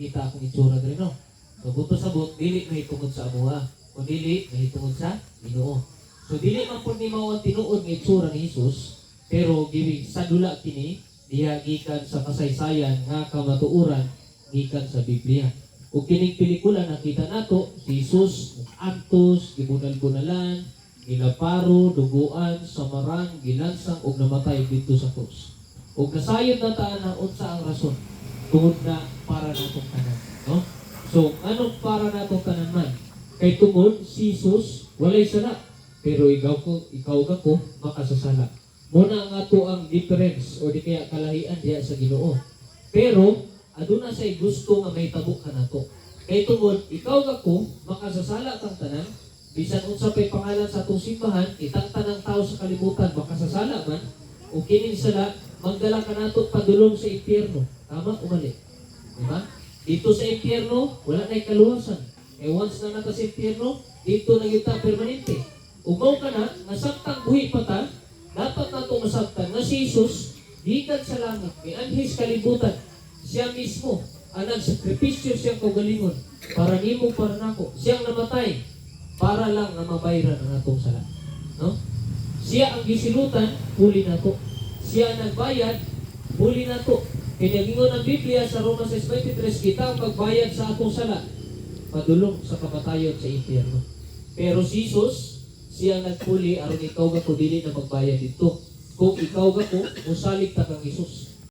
makita akong itsura diri no. So buto sa but dili mahitungod sa amuha, o dili mahitungod sa Ginoo. So dili man pud ni mao ang tinuod nga itsura ni Hesus, pero giwi sa dula kini diha gikan sa kasaysayan nga kamatuoran gikan sa Biblia. Ug kining pelikula nakita nato si Hesus antos gibunal-bunalan, ginaparo, duguan, samaran, ginansang ug namatay dito sa krus. Ug nasayod na ta na unsa ang rason tungod na para natong tanan, no? So anong para natong tanan man? Kay tungod si Jesus walay sala, pero ikaw ko makasasala. Muna nga to ang difference o di kaya kalahian diya sa Ginoo. Pero aduna say gusto nga may tabo ka nato. Kay tungod ikaw ko makasasala kang tanan, bisan unsa pay pangalan sa atong simbahan, kitang tanang tao sa kalibutan makasasala man, o kining sala magdala ka nato padulong sa impyerno. Tama o mali? Diba? Dito sa impyerno, wala na'y kaluwasan. Eh once na nata sa impyerno, dito na kita permanente. Ugaw ka na, nasabtang buhi pa ta, dapat nato masabtan na si Jesus, gikan sa langit, may anhis kalibutan, siya mismo, ang nagsakripisyo siyang kaugalingon, para nimo, para nako. Siyang namatay, para lang na mabayran ang atong sala. No? Siya ang gisilutan, huli nato. Siya ang nagbayad, huli nato. Kaya gingon ang Biblia sa Roma 6:23, kita ang pagbayad sa atong sala, padulong sa kamatayon sa impyerno. Pero si Jesus, siya ang nagpuli aron ikaw ko dili na magbayad dito. Kung ikaw ko, musalig ta kang Jesus.